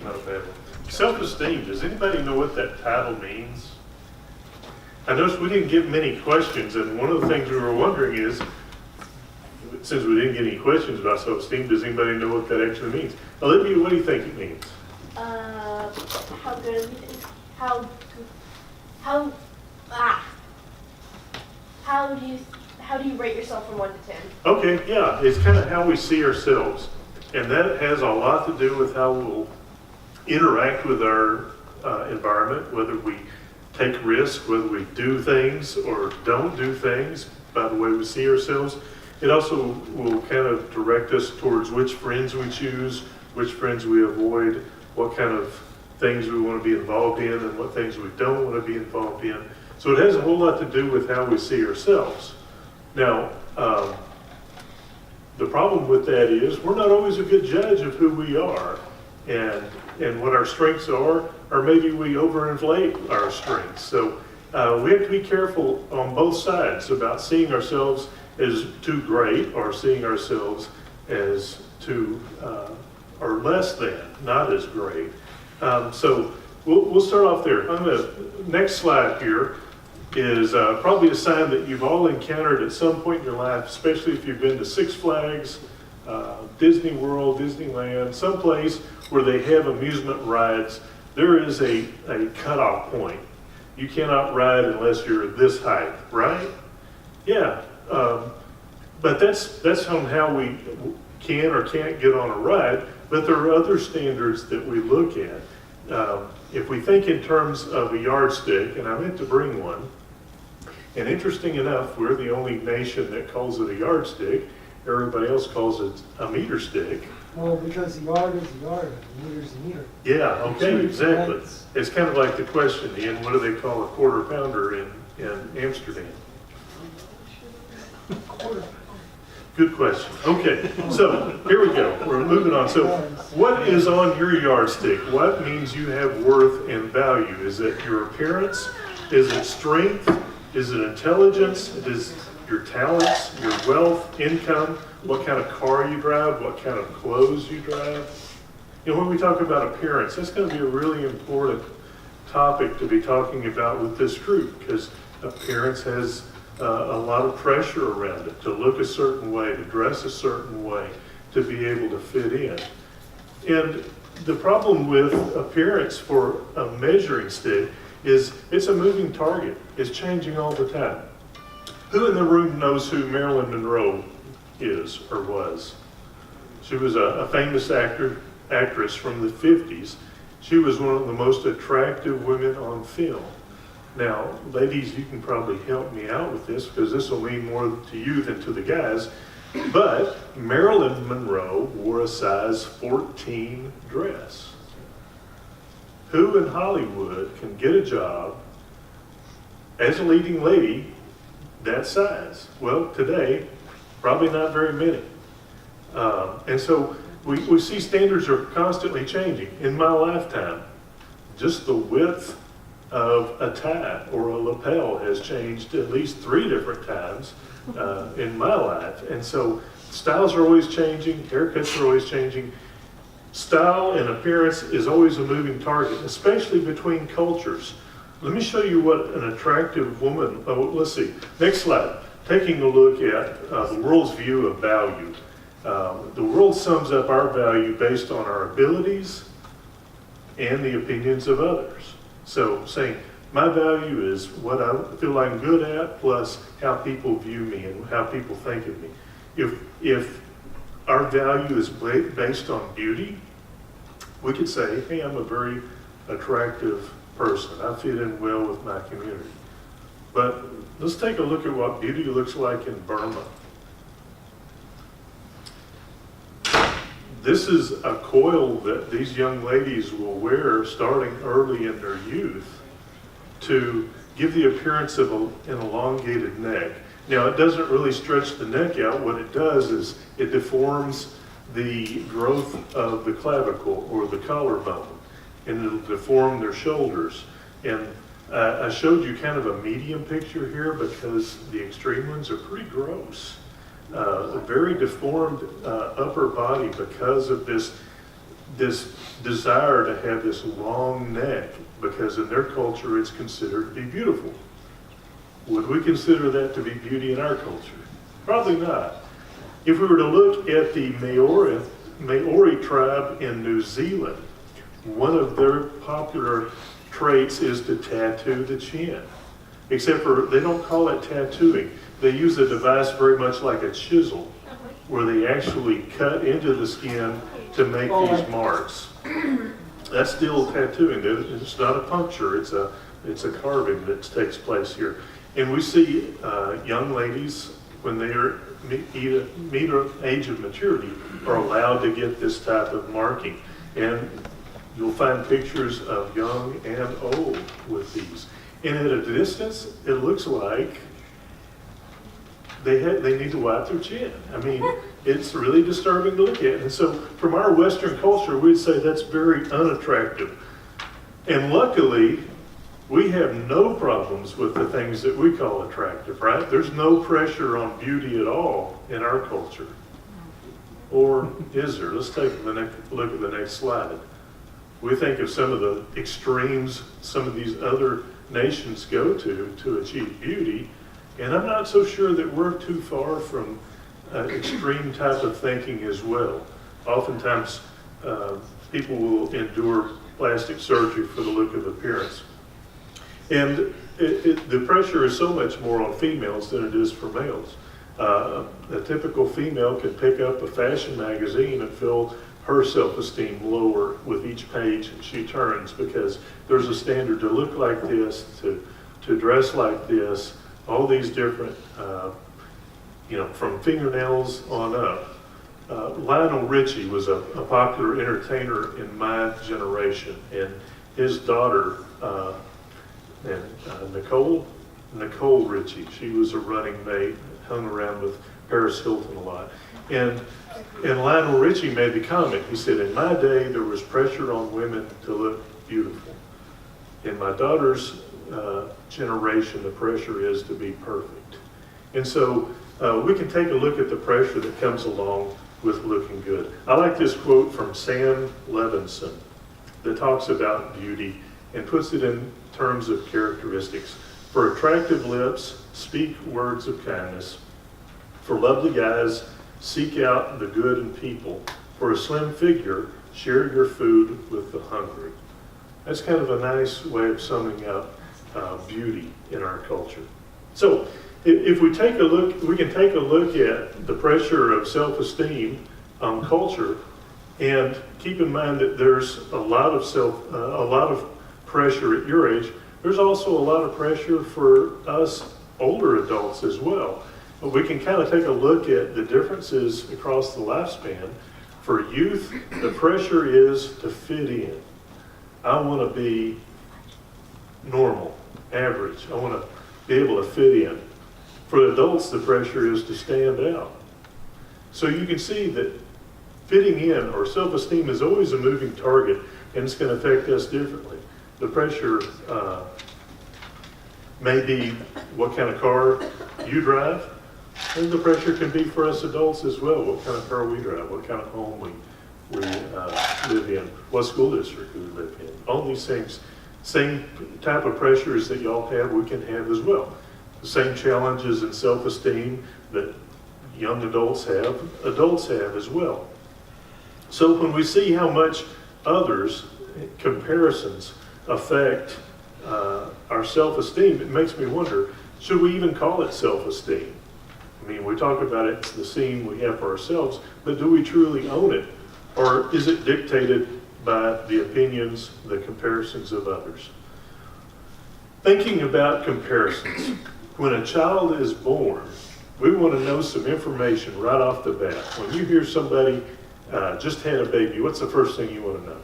Not a bad one. Self-esteem, does anybody know what that title means? I noticed we didn't get many questions, and one of the things we were wondering is, since we didn't get any questions about self-esteem, does anybody know what that actually means? Olivia, what do you think it means? How good we think, how do you rate yourself from 1 to 10? Okay, yeah, it's kind of how we see ourselves. And that has a lot to do with how we'll interact with our environment, whether we take risks, whether we do things or don't do things by the way we see ourselves. It also will kind of direct us towards which friends we choose, which friends we avoid, what kind of things we want to be involved in and what things we don't want to be involved in. So it has a whole lot to do with how we see ourselves. Now, the problem with that is we're not always a good judge of who we are and what our strengths are, or maybe we overinflate our strengths. So we have to be careful on both sides about seeing ourselves as too great or seeing ourselves as too or less than, not as great. So we'll start off there. Next slide here is probably a sign that you've all encountered at some point in your life, especially if you've been to Six Flags, Disney World, Disneyland, someplace where they have amusement rides. There is a cutoff point. You cannot ride unless you're this height, right? Yeah, but that's on how we can or can't get on a ride, but there are other standards that we look at. If we think in terms of a yardstick, and I meant to bring one, and interesting enough, we're the only nation that calls it a yardstick. Everybody else calls it a meter stick. Well, because a yard is a yard, a meter is a meter. Yeah, okay, exactly. It's kind of like the question, Ian, what do they call a quarter pounder in Amsterdam? Good question. Okay, so here we go. We're moving on. So what is on your yardstick? What means you have worth and value? Is it your appearance? Is it strength? Is it intelligence? Is your talents, your wealth, income, what kind of car you drive, what kind of clothes you drive? You know, when we talk about appearance, that's going to be a really important topic to be talking about with this group, because appearance has a lot of pressure around it, to look a certain way, to dress a certain way, to be able to fit in. And the problem with appearance for a measuring stick is it's a moving target. It's changing all the time. Who in the room knows who Marilyn Monroe is or was? She was a famous actress from the 50s. She was one of the most attractive women on film. Now, ladies, you can probably help me out with this because this will mean more to you than to the guys. But Marilyn Monroe wore a size 14 dress. Who in Hollywood can get a job as a leading lady that size? Well, today, probably not very many. And so we see standards are constantly changing. In my lifetime, just the width of a tie or a lapel has changed at least 3 different times in my life. And so styles are always changing, haircuts are always changing. Style and appearance is always a moving target, especially between cultures. Let me show you what an attractive woman, let's see, next slide. Taking a look at the world's view of value. The world sums up our value based on our abilities and the opinions of others. So saying, my value is what I feel I'm good at, plus how people view me and how people think of me. If our value is based on beauty, we could say, hey, I'm a very attractive person. I fit in well with my community. But let's take a look at what beauty looks like in Burma. This is a coil that these young ladies will wear starting early in their youth to give the appearance of an elongated neck. Now, it doesn't really stretch the neck out. What it does is it deforms the growth of the clavicle or the collarbone, and it'll deform their shoulders. And I showed you kind of a medium picture here because the extreme ones are pretty gross. A very deformed upper body because of this this desire to have this long neck because in their culture it's considered to be beautiful. Would we consider that to be beauty in our culture? Probably not. If we were to look at the Maori tribe in New Zealand, one of their popular traits is to tattoo the chin. Except for they don't call it tattooing. They use a device very much like a chisel, where they actually cut into the skin to make these marks. That's still tattooing. It's not a puncture. It's a carving that takes place here. And we see young ladies, when they meet an age of maturity, are allowed to get this type of marking. And you'll find pictures of young and old with these. And at a distance, it looks like they need to wipe their chin. I mean, it's really disturbing to look at. And so from our Western culture, we'd say that's very unattractive. And luckily, we have no problems with the things that we call attractive, right? There's no pressure on beauty at all in our culture. Or is there? Let's take a look at the next slide. We think of some of the extremes some of these other nations go to achieve beauty, and I'm not so sure that we're too far from extreme type of thinking as well. Oftentimes, people will endure plastic surgery for the look of appearance. And the pressure is so much more on females than it is for males. A typical female can pick up a fashion magazine and feel her self-esteem lower with each page she turns because there's a standard to look like this, to dress like this, all these different, from fingernails on up. Lionel Richie was a popular entertainer in my generation, and his daughter, Nicole Richie, she was a running mate, hung around with Paris Hilton a lot. And Lionel Richie made the comment, he said, in my day, there was pressure on women to look beautiful. In my daughter's generation, the pressure is to be perfect. And so we can take a look at the pressure that comes along with looking good. I like this quote from Sam Levinson that talks about beauty and puts it in terms of characteristics. For attractive lips, speak words of kindness. For lovely eyes, seek out the good in people. For a slim figure, share your food with the hungry. That's kind of a nice way of summing up beauty in our culture. So if we take a look, we can take a look at the pressure of self-esteem on culture, and keep in mind that there's a lot of pressure at your age. There's also a lot of pressure for us older adults as well. But we can kind of take a look at the differences across the lifespan. For youth, the pressure is to fit in. I want to be normal, average. I want to be able to fit in. For adults, the pressure is to stand out. So you can see that fitting in or self-esteem is always a moving target, and it's going to affect us differently. The pressure may be what kind of car you drive, and the pressure can be for us adults as well. What kind of car we drive, what kind of home we live in, what school district we live in. All these things, same type of pressures that y'all have, we can have as well. The same challenges in self-esteem that young adults have as well. So when we see how much others' comparisons affect our self-esteem, it makes me wonder, should we even call it self-esteem? I mean, we talk about it's the esteem we have for ourselves, but do we truly own it? Or is it dictated by the opinions, the comparisons of others? Thinking about comparisons, when a child is born, we want to know some information right off the bat. When you hear somebody just had a baby, what's the first thing you want to know?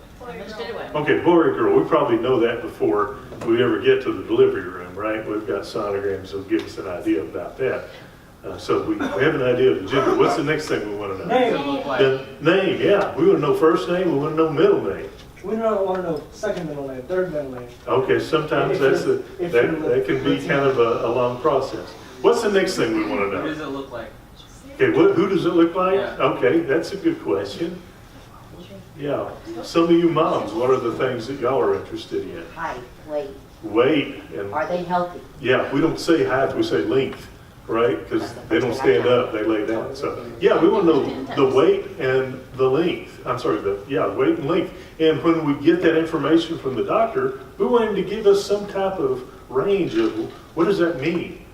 Okay, boy or girl. We probably know that before we ever get to the delivery room, right? We've got sonograms that'll give us an idea about that. So we have an idea of the gender. What's the next thing we want to know? Name. Name, yeah. We want to know first name, we want to know middle name. We don't want to know second middle name, third middle name. Okay, sometimes that can be kind of a long process. What's the next thing we want to know? What does it look like? Okay, who does it look like? Yeah. Okay, that's a good question. Yeah. Some of you moms, what are the things that y'all are interested in? Height, weight, Weight and, are they healthy? yeah, we don't say height, we say length, right? Because they don't stand up, they lay down. So, yeah, we want to know the weight and the length. I'm sorry, weight and length. And when we get that information from the doctor, we want him to give us some type of range of what does that mean?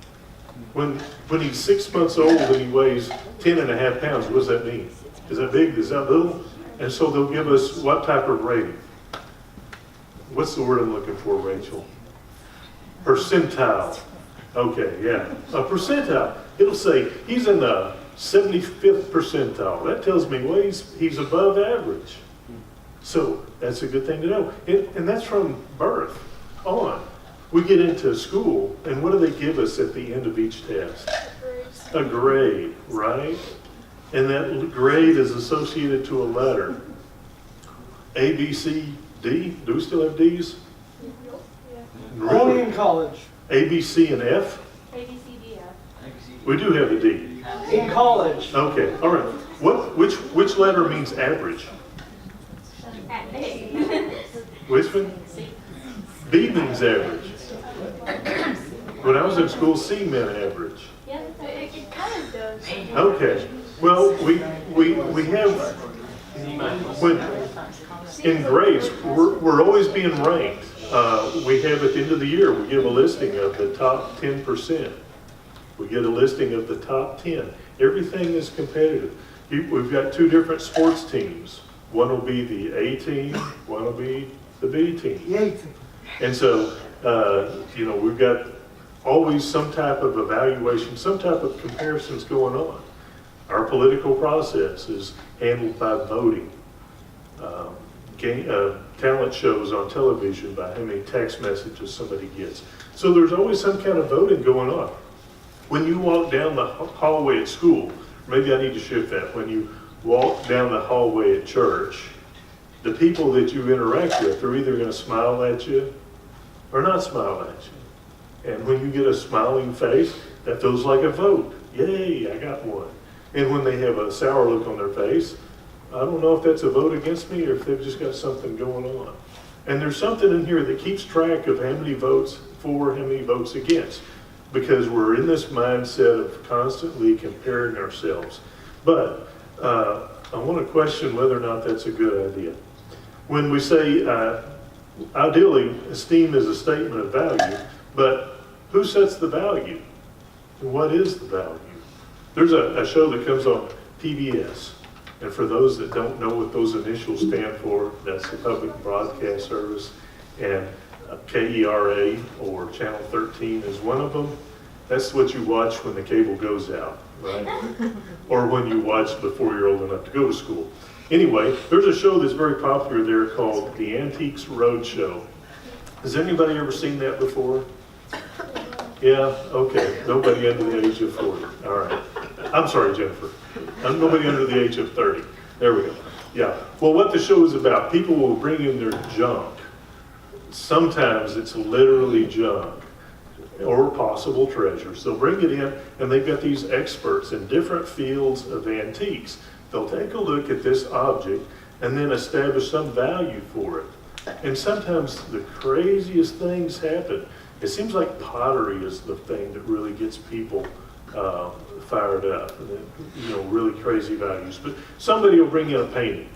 When he's 6 months old and he weighs 10.5 pounds, what does that mean? Is that big? Is that little? And so they'll give us what type of rating? What's the word I'm looking for, Rachel? Percentile. Okay, yeah. A percentile. It'll say he's in the 75th percentile. That tells me, well, he's above average. So that's a good thing to know. And that's from birth on. We get into school, and what do they give us at the end of each test? A grade, right? And that grade is associated to a letter. A, B, C, D. Do we still have D's? Only in college. A, B, C, and F? A, B, C, D, F. We do have a D. In college. Okay, all right. Which letter means average? Which one? B means average. When I was in school, C meant average. Yeah, it kind of does. Okay. Well, we have, when, in grades, we're always being ranked. We have at the end of the year, we give a listing of the top 10%. We get a listing of the top 10. Everything is competitive. We've got two different sports teams. One will be the A team, one will be the B team. Yay. And so, we've got always some type of evaluation, some type of comparisons going on. Our political process is handled by voting. Talent shows on television by how many text messages somebody gets. So there's always some kind of voting going on. When you walk down the hallway at school, maybe I need to shift that. When you walk down the hallway at church, the people that you interact with are either going to smile at you or not smile at you. And when you get a smiling face, that feels like a vote. Yay, I got one. And when they have a sour look on their face, I don't know if that's a vote against me or if they've just got something going on. And there's something in here that keeps track of how many votes for, how many votes against, because we're in this mindset of constantly comparing ourselves. But I want to question whether or not that's a good idea. When we say, ideally, esteem is a statement of value, but who sets the value? And what is the value? There's a show that comes on PBS. And for those that don't know what those initials stand for, that's the Public Broadcast Service. And KERA or Channel 13 is one of them. That's what you watch when the cable goes out, right? Or when you watch before you're old enough to go to school. Anyway, there's a show that's very popular there called The Antiques Roadshow. Has anybody ever seen that before? Yeah, okay. Nobody under the age of 40. All right. I'm sorry, Jennifer. Nobody under the age of 30. There we go. Yeah. Well, what the show is about, people will bring in their junk. Sometimes it's literally junk or possible treasures. They'll bring it in, and they've got these experts in different fields of antiques. They'll take a look at this object and then establish some value for it. And sometimes the craziest things happen. It seems like pottery is the thing that really gets people fired up, really crazy values. But somebody will bring in a painting.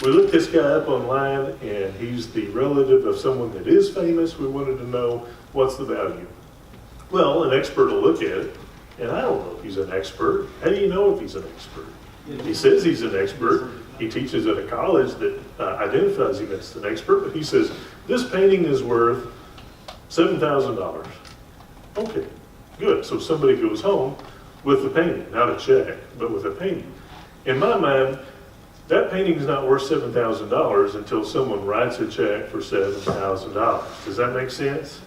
We looked this guy up online, and he's the relative of someone that is famous. We wanted to know, what's the value? Well, an expert will look at it, and I don't know if he's an expert. How do you know if he's an expert? He says he's an expert. He teaches at a college that identifies him as an expert, but he says, this painting is worth $7,000. Okay, good. So somebody goes home with the painting, not a check, but with a painting. In my mind, that painting is not worth $7,000 until someone writes a check for $7,000. Does that make sense?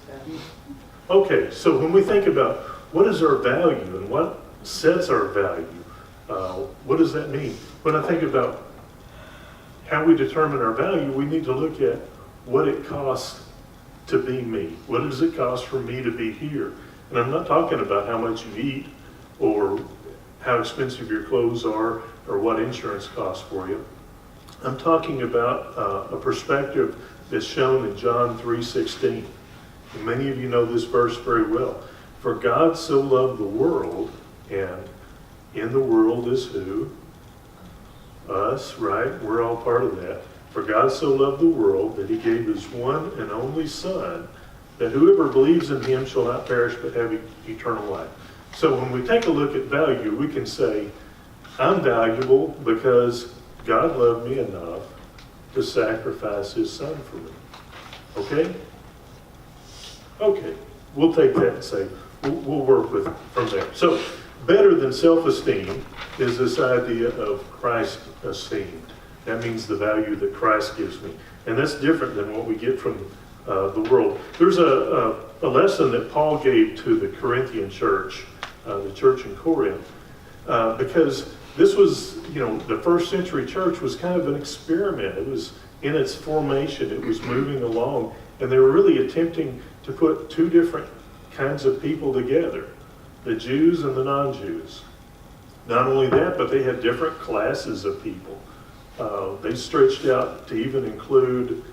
Okay, so when we think about what is our value and what sets our value, what does that mean? When I think about how we determine our value, we need to look at what it costs to be me. What does it cost for me to be here? And I'm not talking about how much you eat or how expensive your clothes are or what insurance costs for you. I'm talking about a perspective that's shown in John 3:16. And many of you know this verse very well. For God so loved the world, and in the world is who? Us, right? We're all part of that. For God so loved the world that he gave his one and only Son, that whoever believes in him shall not perish but have eternal life. So when we take a look at value, we can say, I'm valuable because God loved me enough to sacrifice his Son for me. Okay? Okay. We'll take that and say, we'll work with it from there. So, better than self-esteem is this idea of Christ esteemed. That means the value that Christ gives me. And that's different than what we get from the world. There's a lesson that Paul gave to the Corinthian church, the church in Corinth, because this was, the first century church was kind of an experiment. It was in its formation. It was moving along. And they were really attempting to put two different kinds of people together, the Jews and the non-Jews. Not only that, but they had different classes of people. They stretched out to even include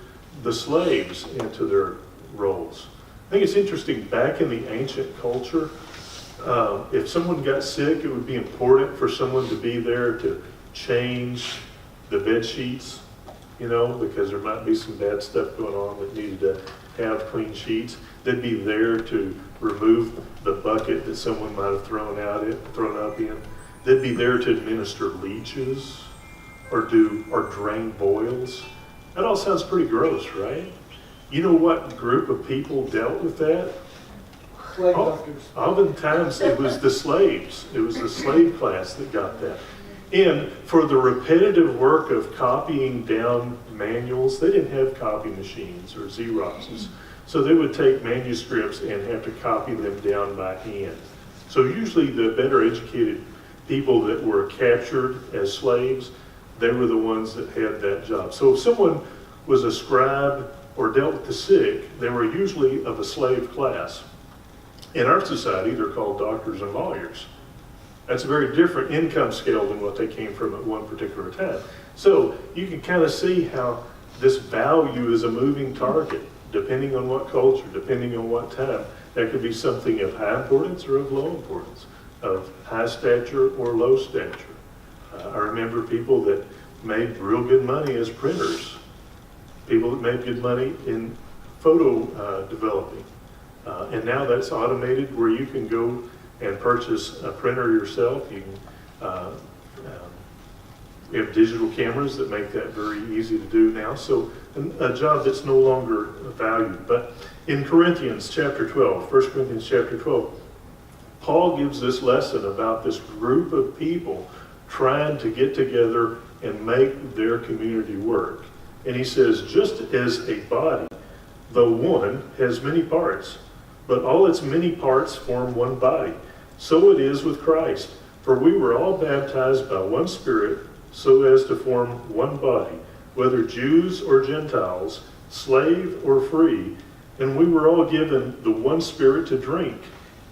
the slaves into their roles. I think it's interesting, back in the ancient culture, if someone got sick, it would be important for someone to be there to change the bed sheets, because there might be some bad stuff going on that needed to have clean sheets. They'd be there to remove the bucket that someone might have thrown up in. They'd be there to administer leeches or drain boils. That all sounds pretty gross, right? You know what group of people dealt with that? Slave doctors. Oftentimes it was the slaves. It was the slave class that got that. And for the repetitive work of copying down manuals, they didn't have copy machines or Xeroxes. So they would take manuscripts and have to copy them down by hand. So usually the better educated people that were captured as slaves, they were the ones that had that job. So if someone was a scribe or dealt with the sick, they were usually of a slave class. In our society, they're called doctors and lawyers. That's a very different income scale than what they came from at one particular time. So you can kind of see how this value is a moving target, depending on what culture, depending on what time. That could be something of high importance or of low importance, of high stature or low stature. I remember people that made real good money as printers, people that made good money in photo developing. And now that's automated where you can go and purchase a printer yourself. You can, we have digital cameras that make that very easy to do now. So a job that's no longer valued. But in Corinthians chapter 12, 1 Corinthians chapter 12, Paul gives this lesson about this group of people trying to get together and make their community work. And he says, just as a body, though one, has many parts, but all its many parts form one body. So it is with Christ. For we were all baptized by one Spirit, so as to form one body, whether Jews or Gentiles, slave or free, and we were all given the one Spirit to drink.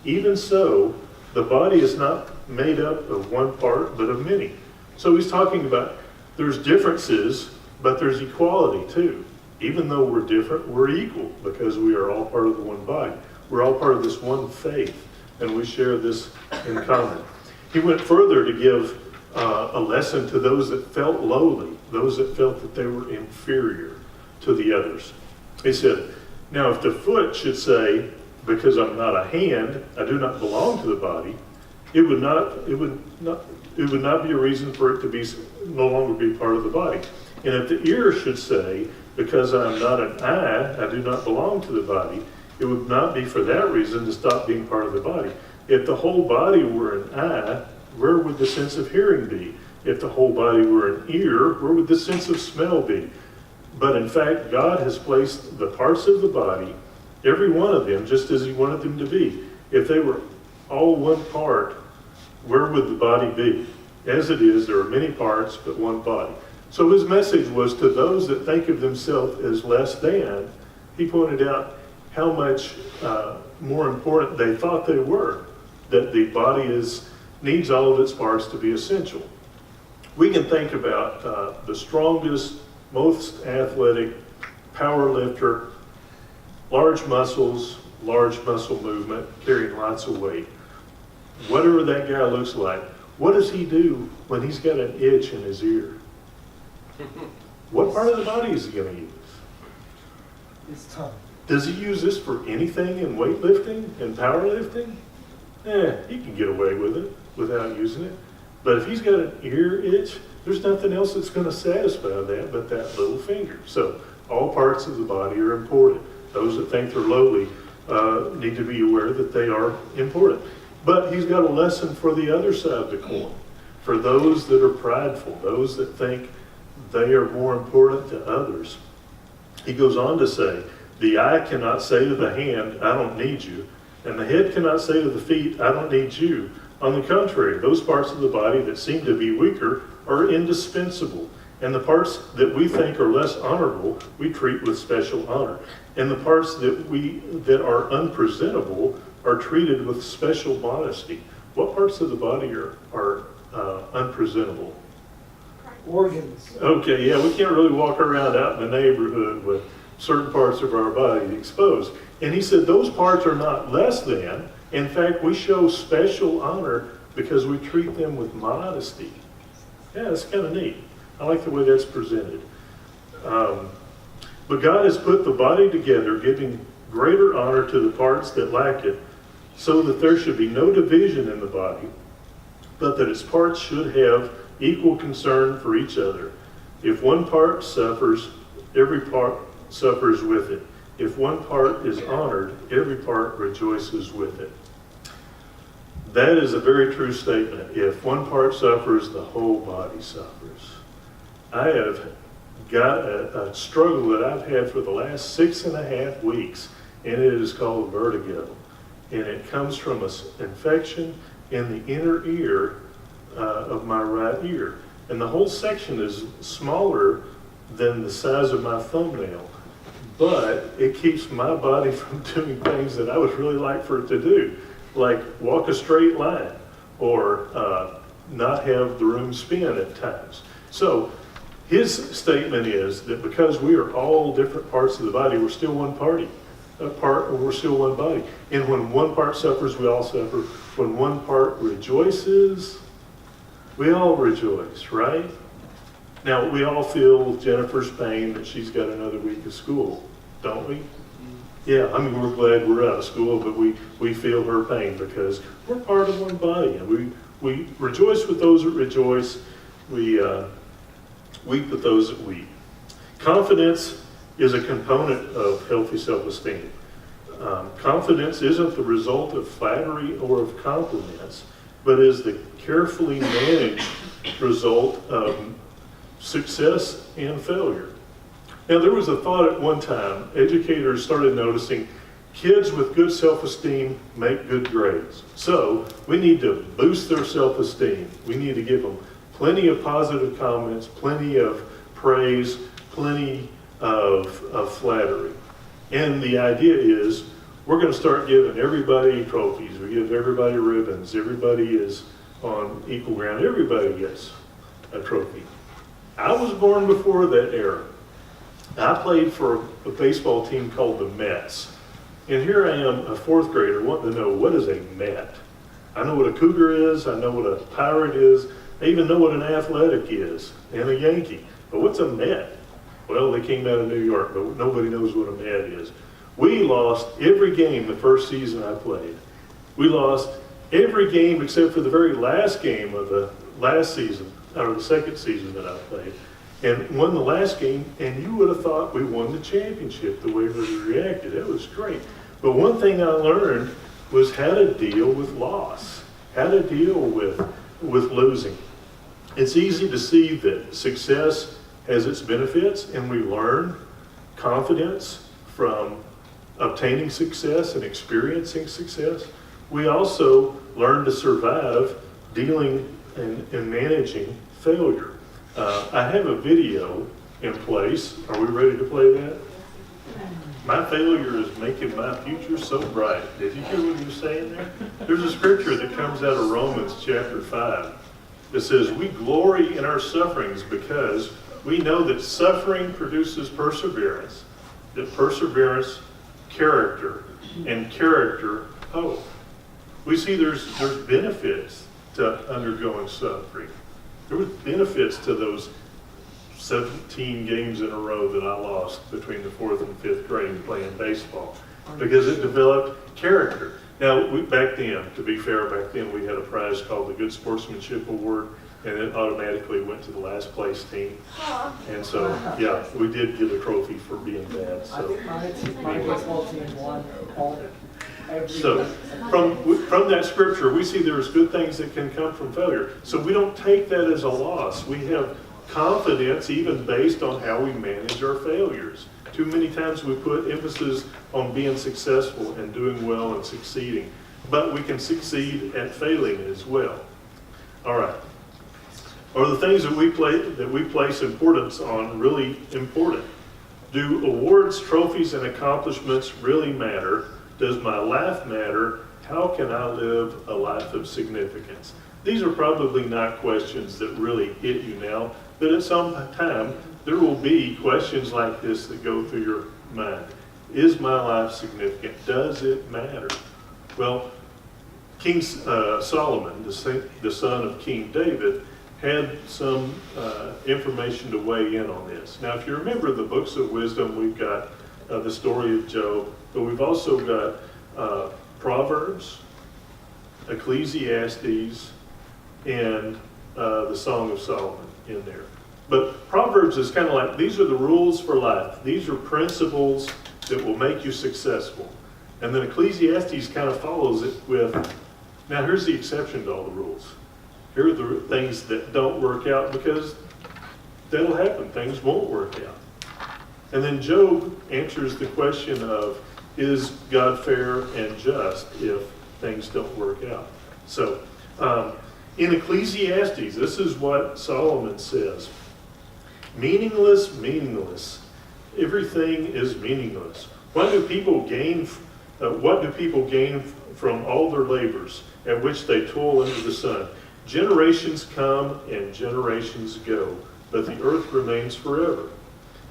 Even so, the body is not made up of one part, but of many. So he's talking about there's differences, but there's equality too. Even though we're different, we're equal because we are all part of the one body. We're all part of this one faith, and we share this in common. He went further to give a lesson to those that felt lowly, those that felt that they were inferior to the others. He said, now if the foot should say, because I'm not a hand, I do not belong to the body, it would not be a reason for it to be no longer be part of the body. And if the ear should say, because I'm not an eye, I do not belong to the body, it would not be for that reason to stop being part of the body. If the whole body were an eye, where would the sense of hearing be? If the whole body were an ear, where would the sense of smell be? But in fact, God has placed the parts of the body, every one of them, just as he wanted them to be. If they were all one part, where would the body be? As it is, there are many parts, but one body. So his message was to those that think of themselves as less than, he pointed out how much more important they thought they were, that the body needs all of its parts to be essential. We can think about the strongest, most athletic power lifter, large muscles, large muscle movement, carrying lots of weight. Whatever that guy looks like, what does he do when he's got an itch in his ear? What part of the body is he going to use? His tongue. Does he use this for anything in weightlifting and powerlifting? He can get away with it without using it. But if he's got an ear itch, there's nothing else that's going to satisfy that but that little finger. So all parts of the body are important. Those that think they're lowly need to be aware that they are important. But he's got a lesson for the other side of the coin. For those that are prideful, those that think they are more important to others. He goes on to say, the eye cannot say to the hand, I don't need you. And the head cannot say to the feet, I don't need you. On the contrary, those parts of the body that seem to be weaker are indispensable. And the parts that we think are less honorable, we treat with special honor. And the parts that are unpresentable are treated with special modesty. What parts of the body are unpresentable? Organs. Okay, yeah, we can't really walk around out in the neighborhood with certain parts of our body exposed. And he said those parts are not less than. In fact, we show special honor because we treat them with modesty. Yeah, that's kind of neat. I like the way that's presented. But God has put the body together, giving greater honor to the parts that lack it, so that there should be no division in the body, but that its parts should have equal concern for each other. If one part suffers, every part suffers with it. If one part is honored, every part rejoices with it. That is a very true statement. If one part suffers, the whole body suffers. I have got a struggle that I've had for the last 6.5 weeks, and it is called vertigo. And it comes from an infection in the inner ear of my right ear. And the whole section is smaller than the size of my thumbnail. But it keeps my body from doing things that I would really like for it to do, like walk a straight line or not have the room spin at times. So his statement is that because we are all different parts of the body, we're still one party. We're still one body. And when one part suffers, we all suffer. When one part rejoices, we all rejoice, right? Now, we all feel Jennifer's pain that she's got another week of school, don't we? Yeah, I mean, we're glad we're out of school, but we feel her pain because we're part of one body. And we rejoice with those that rejoice. We weep with those that weep. Confidence is a component of healthy self-esteem. Confidence isn't the result of flattery or of compliments, but is the carefully managed result of success and failure. Now, there was a thought at one time, educators started noticing kids with good self-esteem make good grades. So we need to boost their self-esteem. We need to give them plenty of positive comments, plenty of praise, plenty of flattery. And the idea is we're going to start giving everybody trophies. We give everybody ribbons. Everybody is on equal ground. Everybody gets a trophy. I was born before that era. I played for a baseball team called the Mets. And here I am, a fourth grader, wanting to know what is a Met. I know what a Cougar is. I know what a Pirate is. I even know what an Athletic is and a Yankee. But what's a Met? Well, they came out of New York, but nobody knows what a Met is. We lost every game the first season I played. We lost every game except for the very last game of the last season, or the second season that I played, and won the last game, and you would have thought we won the championship the way we reacted. It was great. But one thing I learned was how to deal with loss, how to deal with losing. It's easy to see that success has its benefits, and we learn confidence from obtaining success and experiencing success. We also learn to survive dealing and managing failure. I have a video in place. Are we ready to play that? My failure is making my future so bright. Did you hear what he was saying there? There's a scripture that comes out of Romans chapter 5. It says, we glory in our sufferings because we know that suffering produces perseverance, that perseverance, character, and character, hope. We see there's benefits to undergoing suffering. There were benefits to those 17 games in a row that I lost between the 4th and 5th grade playing baseball, because it developed character. Now, back then, to be fair, back then we had a prize called the Good Sportsmanship Award, and it automatically went to the last place team. And so, yeah, we did get a trophy for being bad. I So, think my baseball team won all every. so from that scripture, we see there's good things that can come from failure. So we don't take that as a loss. We have confidence even based on how we manage our failures. Too many times we put emphasis on being successful and doing well and succeeding, but we can succeed at failing as well. All right. Are the things that we place importance on really important? Do awards, trophies, and accomplishments really matter? Does my life matter? How can I live a life of significance? These are probably not questions that really hit you now, but at some time, there will be questions like this that go through your mind. Is my life significant? Does it matter? Well, King Solomon, the son of King David, had some information to weigh in on this. Now, if you remember the books of wisdom, we've got the story of Job, but we've also got Proverbs, Ecclesiastes, and the Song of Solomon in there. But Proverbs is kind of like, these are the rules for life. These are principles that will make you successful. And then Ecclesiastes kind of follows it with, now here's the exception to all the rules. Here are the things that don't work out, because that'll happen. Things won't work out. And then Job answers the question of, is God fair and just if things don't work out? So in Ecclesiastes, this is what Solomon says. Meaningless, meaningless. Everything is meaningless. What do people gain from all their labors at which they toil under the sun? Generations come and generations go, but the earth remains forever.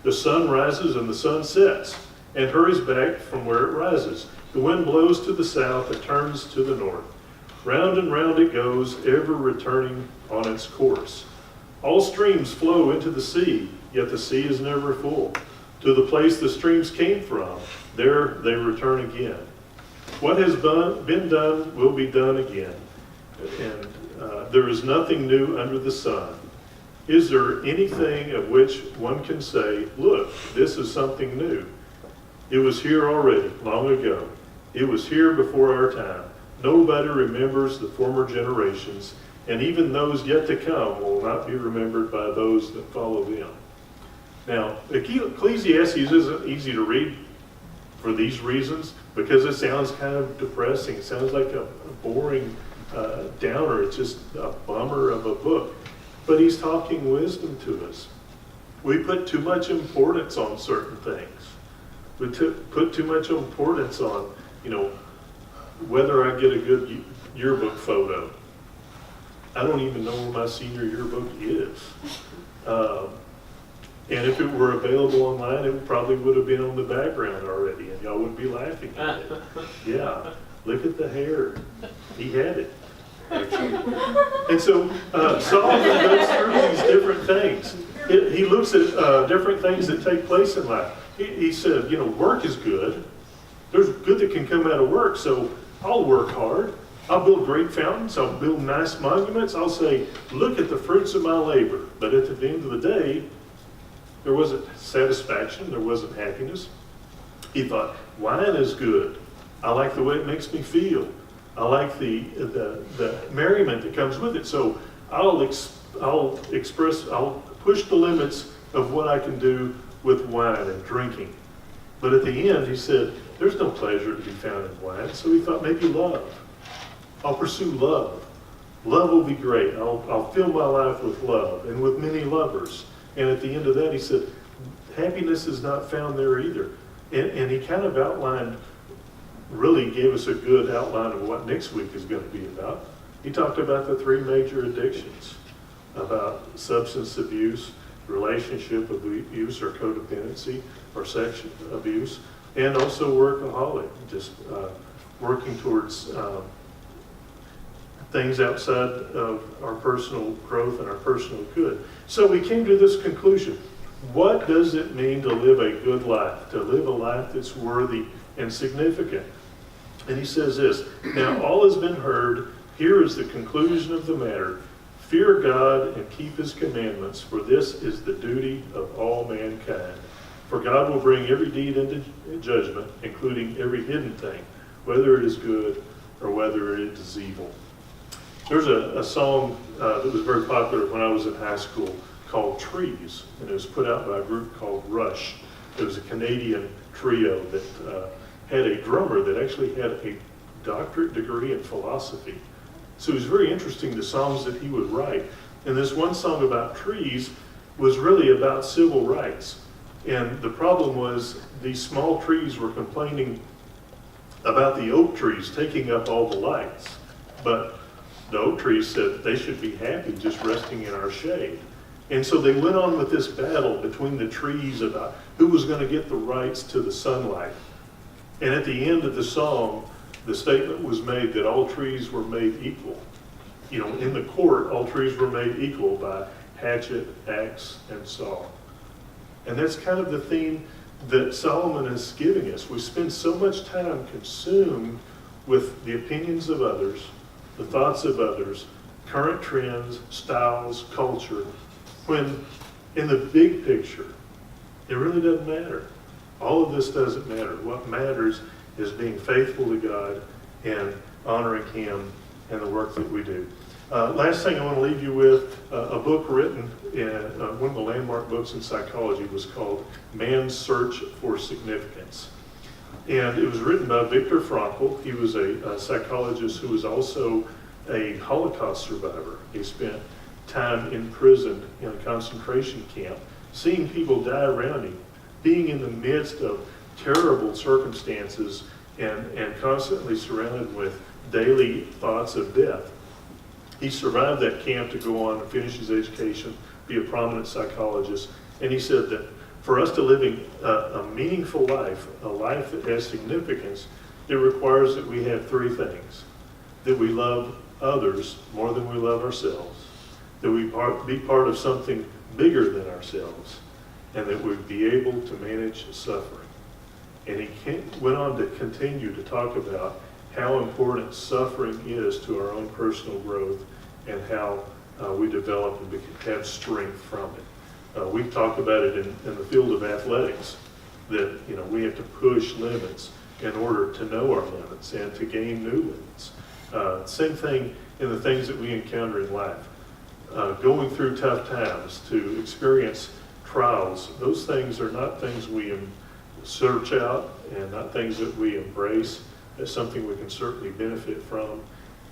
The sun rises and the sun sets, and hurries back from where it rises. The wind blows to the south, it turns to the north. Round and round it goes, ever returning on its course. All streams flow into the sea, yet the sea is never full. To the place the streams came from, there they return again. What has been done will be done again, and there is nothing new under the sun. Is there anything of which one can say, look, this is something new? It was here already, long ago. It was here before our time. Nobody remembers the former generations, and even those yet to come will not be remembered by those that follow them. Now, Ecclesiastes isn't easy to read for these reasons, because it sounds kind of depressing. It sounds like a boring downer. It's just a bummer of a book. But he's talking wisdom to us. We put too much importance on certain things. We put too much importance on, whether I get a good yearbook photo. I don't even know where my senior yearbook is. And if it were available online, it probably would have been on the background already, and y'all would be laughing at it. Yeah, look at the hair. He had it. And so Solomon goes through these different things. He looks at different things that take place in life. He said, work is good. There's good that can come out of work, so I'll work hard. I'll build great fountains. I'll build nice monuments. I'll say, look at the fruits of my labor. But at the end of the day, there wasn't satisfaction. There wasn't happiness. He thought, wine is good. I like the way it makes me feel. I like the merriment that comes with it. So I'll push the limits of what I can do with wine and drinking. But at the end, he said, there's no pleasure to be found in wine. So he thought, maybe love. I'll pursue love. Love will be great. I'll fill my life with love and with many lovers. And at the end of that, he said, happiness is not found there either. And he kind of really gave us a good outline of what next week is going to be about. He talked about the 3 major addictions. about substance abuse, relationship abuse or codependency or sexual abuse, and also workaholic, just working towards things outside of our personal growth and our personal good. So we came to this conclusion. What does it mean to live a good life, to live a life that's worthy and significant? And he says this, now all has been heard, here is the conclusion of the matter. Fear God and keep his commandments, for this is the duty of all mankind. For God will bring every deed into judgment, including every hidden thing, whether it is good or whether it is evil. There's a song that was very popular when I was in high school called Trees, and it was put out by a group called Rush. It was a Canadian trio that had a drummer that actually had a doctorate degree in philosophy. So it was very interesting, the songs that he would write. And this one song about trees was really about civil rights. And the problem was these small trees were complaining about the oak trees taking up all the lights. But the oak trees said they should be happy just resting in our shade. And so they went on with this battle between the trees about who was going to get the rights to the sunlight. And at the end of the song, the statement was made that all trees were made equal. You know, in the court, all trees were made equal by hatchet, axe, and saw. And that's kind of the theme that Solomon is giving us. We spend so much time consumed with the opinions of others, the thoughts of others, current trends, styles, culture, when in the big picture, it really doesn't matter. All of this doesn't matter. What matters is being faithful to God and honoring him and the work that we do. Last thing I want to leave you with, a book written in one of the landmark books in psychology was called Man's Search for Significance. And it was written by Viktor Frankl. He was a psychologist who was also a Holocaust survivor. He spent time in prison in a concentration camp, seeing people die around him, being in the midst of terrible circumstances and constantly surrounded with daily thoughts of death. He survived that camp to go on and finish his education, be a prominent psychologist, and he said that for us to live a meaningful life, a life that has significance, it requires that we have three things. That we love others more than we love ourselves, that we be part of something bigger than ourselves, and that we be able to manage suffering. And he went on to continue to talk about how important suffering is to our own personal growth and how we develop and have strength from it. We talk about it in the field of athletics, that we have to push limits in order to know our limits and to gain new limits. Same thing in the things that we encounter in life. Going through tough times, to experience trials, those things are not things we search out and not things that we embrace. As something we can certainly benefit from,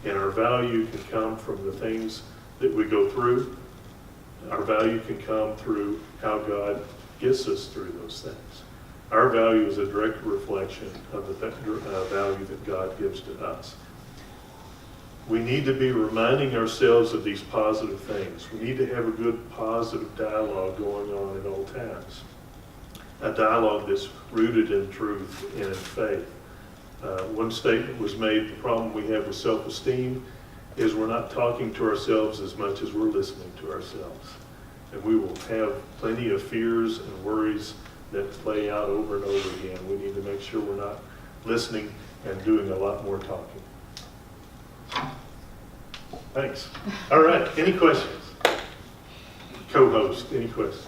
and our value can come from the things that we go through. Our value can come through how God gets us through those things. Our value is a direct reflection of the value that God gives to us. We need to be reminding ourselves of these positive things. We need to have a good positive dialogue going on at all times. A dialogue that's rooted in truth and in faith. One statement was made, the problem we have with self-esteem is we're not talking to ourselves as much as we're listening to ourselves. And we will have plenty of fears and worries that play out over and over again. We need to make sure we're not listening and doing a lot more talking. Thanks. All right, any questions? Co-host, any questions?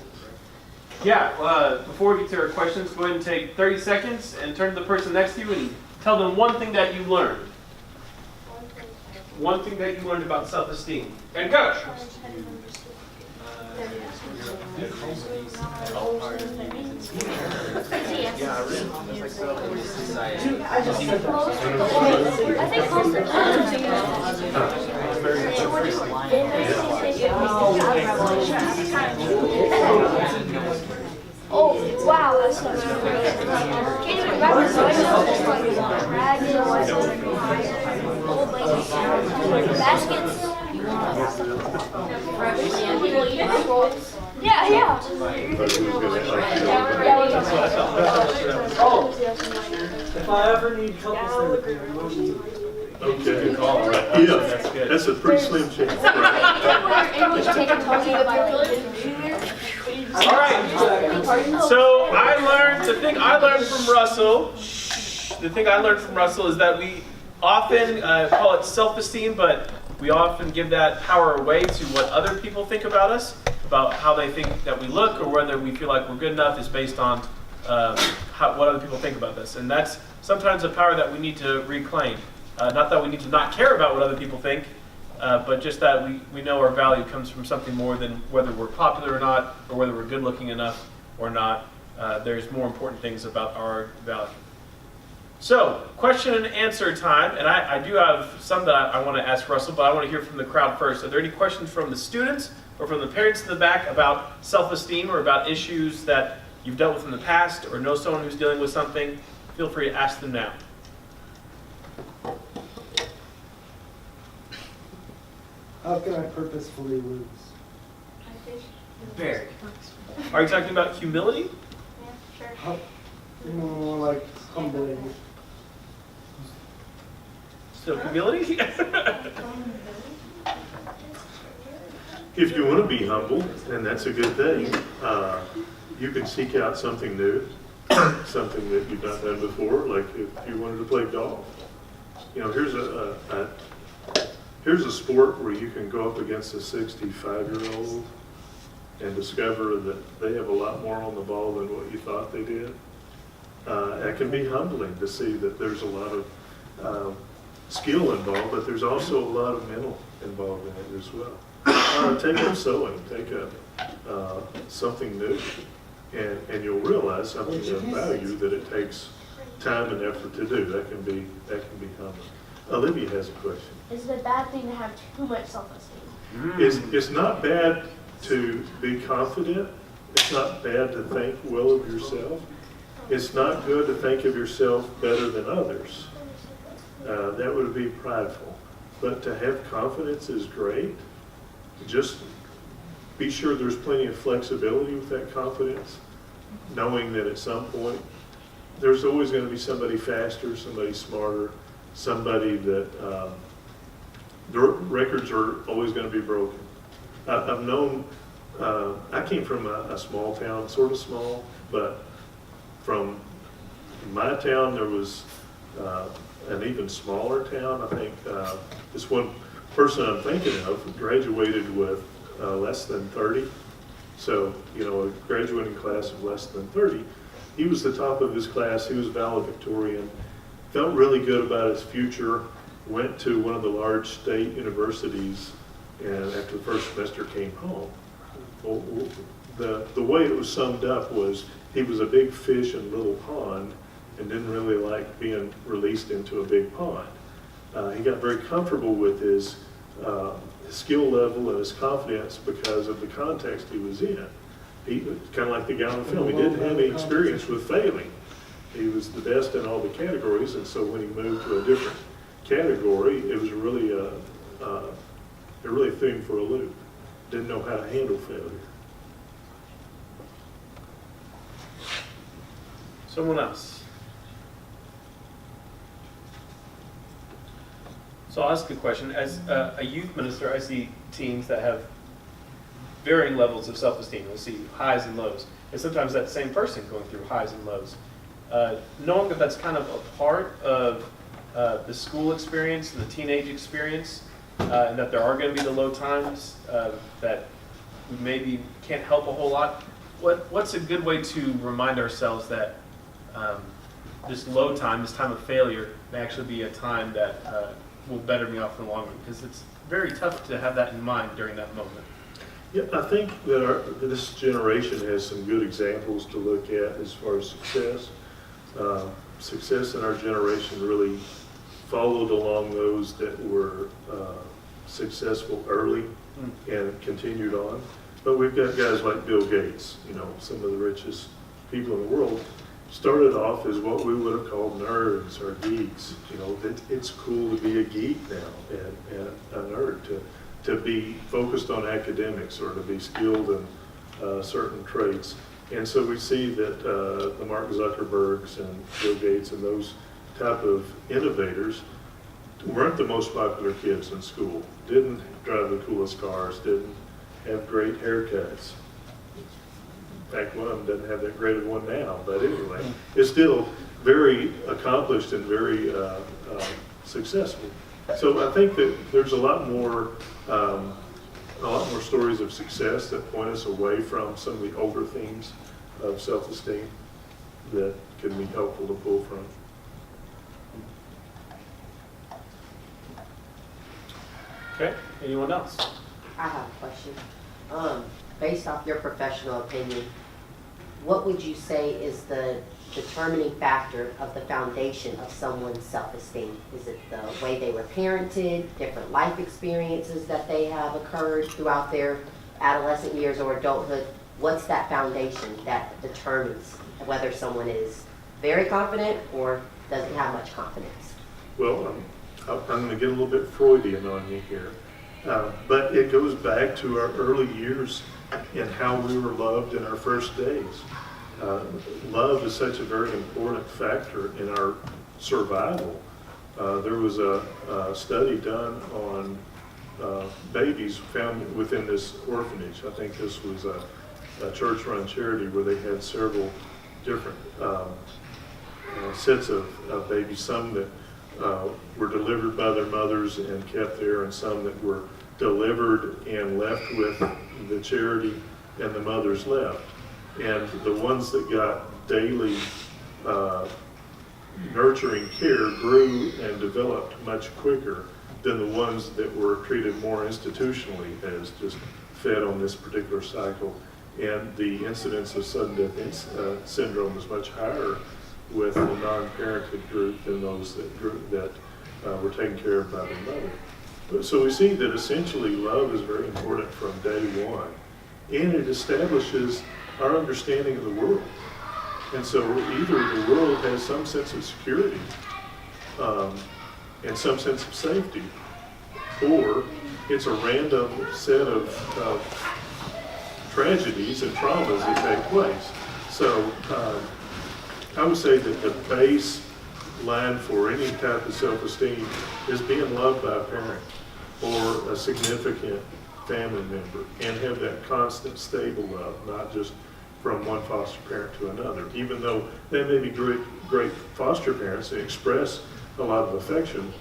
Yeah, before we get to our questions, go ahead and take 30 seconds and turn to the person next to you and tell them one thing that you learned. One thing that you learned about self-esteem. And go! Oh, wow, that's so can't even wrap this myself. Just like ragged, old baskets. Yeah, yeah. Oh, if I ever need couple therapy, I will be. Okay. Good call, right? Yeah, That's good. that's a pretty slim chance. All right. So the thing I learned from Russell, is that we often call it self-esteem, but we often give that power away to what other people think about us, about how they think that we look, or whether we feel like we're good enough is based on what other people think about us. And that's sometimes a power that we need to reclaim. Not that we need to not care about what other people think, but just that we know our value comes from something more than whether we're popular or not, or whether we're good looking enough or not. There's more important things about our value. So, question and answer time, and I do have some that I want to ask Russell, but I want to hear from the crowd first. Are there any questions from the students or from the parents in the back about self-esteem or about issues that you've dealt with in the past or know someone who's dealing with something? Feel free to ask them now. How can I purposefully lose? Very. Are you talking about humility? How, more like humbling. So humility? If you want to be humble, and that's a good thing, you can seek out something new, something that you've not done before, like if you wanted to play golf. You know, here's a sport where you can go up against a 65-year-old and discover that they have a lot more on the ball than what you thought they did. It can be humbling to see that there's a lot of skill involved, but there's also a lot of mental involved in it as well. Take up sewing, take up something new, and you'll realize something of value that it takes time and effort to do. That can be humbling. Olivia has a question. Is it a bad thing to have too much self-esteem? It's not bad to be confident. It's not bad to think well of yourself. It's not good to think of yourself better than others. That would be prideful. But to have confidence is great. Just be sure there's plenty of flexibility with that confidence, knowing that at some point there's always going to be somebody faster, somebody smarter, somebody that their records are always going to be broken. I've known, I came from a small town, sort of small, but from my town there was an even smaller town. I think this one person I'm thinking of graduated with less than 30. So, you know, a graduating class of less than 30. He was the top of his class. He was valedictorian. Felt really good about his future. Went to one of the large state universities, and after the first semester came home. Well, the way it was summed up was he was a big fish in a little pond and didn't really like being released into a big pond. He got very comfortable with his skill level and his confidence because of the context he was in. He kind of like the guy on the film. He didn't have any experience with failing. He was the best in all the categories, and so when he moved to a different category, it was really it really threw him for a loop. Didn't know how to handle failure. Someone else. So I'll ask a question. As a youth minister, I see teens that have varying levels of self-esteem. We'll see highs and lows. And sometimes that same person going through highs and lows. Knowing that that's kind of a part of the school experience and the teenage experience, and that there are going to be the low times that we maybe can't help a whole lot, what's a good way to remind ourselves that this low time, this time of failure, may actually be a time that will better me off in the long run? Because it's very tough to have that in mind during that moment. Yeah, I think that this generation has some good examples to look at as far as success. Success in our generation really followed along those that were successful early and continued on. But we've got guys like Bill Gates, you know, some of the richest people in the world, started off as what we would have called nerds or geeks. You know, it's cool to be a geek now and a nerd, to be focused on academics or to be skilled in certain traits. And so we see that the Mark Zuckerbergs and Bill Gates and those type of innovators weren't the most popular kids in school, didn't drive the coolest cars, didn't have great haircuts. In fact, one of them doesn't have that great of one now, but anyway, it's still very accomplished and very successful. So I think that there's a lot more stories of success that point us away from some of the older themes of self-esteem that can be helpful to pull from. Okay, anyone else? I have a question. Based off your professional opinion, what would you say is the determining factor of the foundation of someone's self-esteem? Is it the way they were parented, different life experiences that they have occurred throughout their adolescent years or adulthood? What's that foundation that determines whether someone is very confident or doesn't have much confidence? Well, I'm going to get a little bit Freudian on you here, but it goes back to our early years and how we were loved in our first days. Love is such a very important factor in our survival. There was a study done on babies found within this orphanage. I think this was a church-run charity where they had several different sets of babies, some that were delivered by their mothers and kept there, and some that were delivered and left with the charity and the mothers left. And the ones that got daily nurturing care grew and developed much quicker than the ones that were treated more institutionally as just fed on this particular cycle. And the incidence of sudden death syndrome is much higher with the non-parented group than those that were taken care of by their mother. So we see that essentially love is very important from day one, and it establishes our understanding of the world. And so either the world has some sense of security and some sense of safety, or it's a random set of tragedies and traumas that take place. So I would say that the base line for any type of self-esteem is being loved by a parent or a significant family member, and have that constant, stable love, not just from one foster parent to another. Even though they may be great foster parents, they express a lot of affection.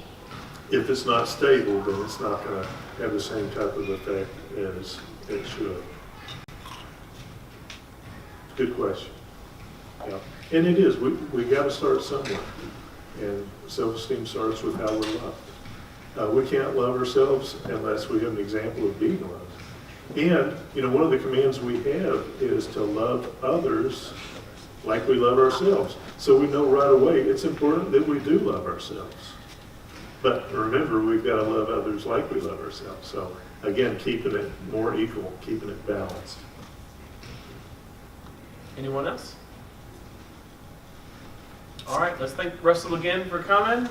If it's not stable, then it's not going to have the same type of effect as it should. Good question. Yeah. And it is. We got to start somewhere. And self-esteem starts with how we're loved. We can't love ourselves unless we have an example of being loved. And, one of the commands we have is to love others like we love ourselves. So we know right away it's important that we do love ourselves. But remember, we've got to love others like we love ourselves. So again, keeping it more equal, keeping it balanced. Anyone else? All right, let's thank Russell again for coming.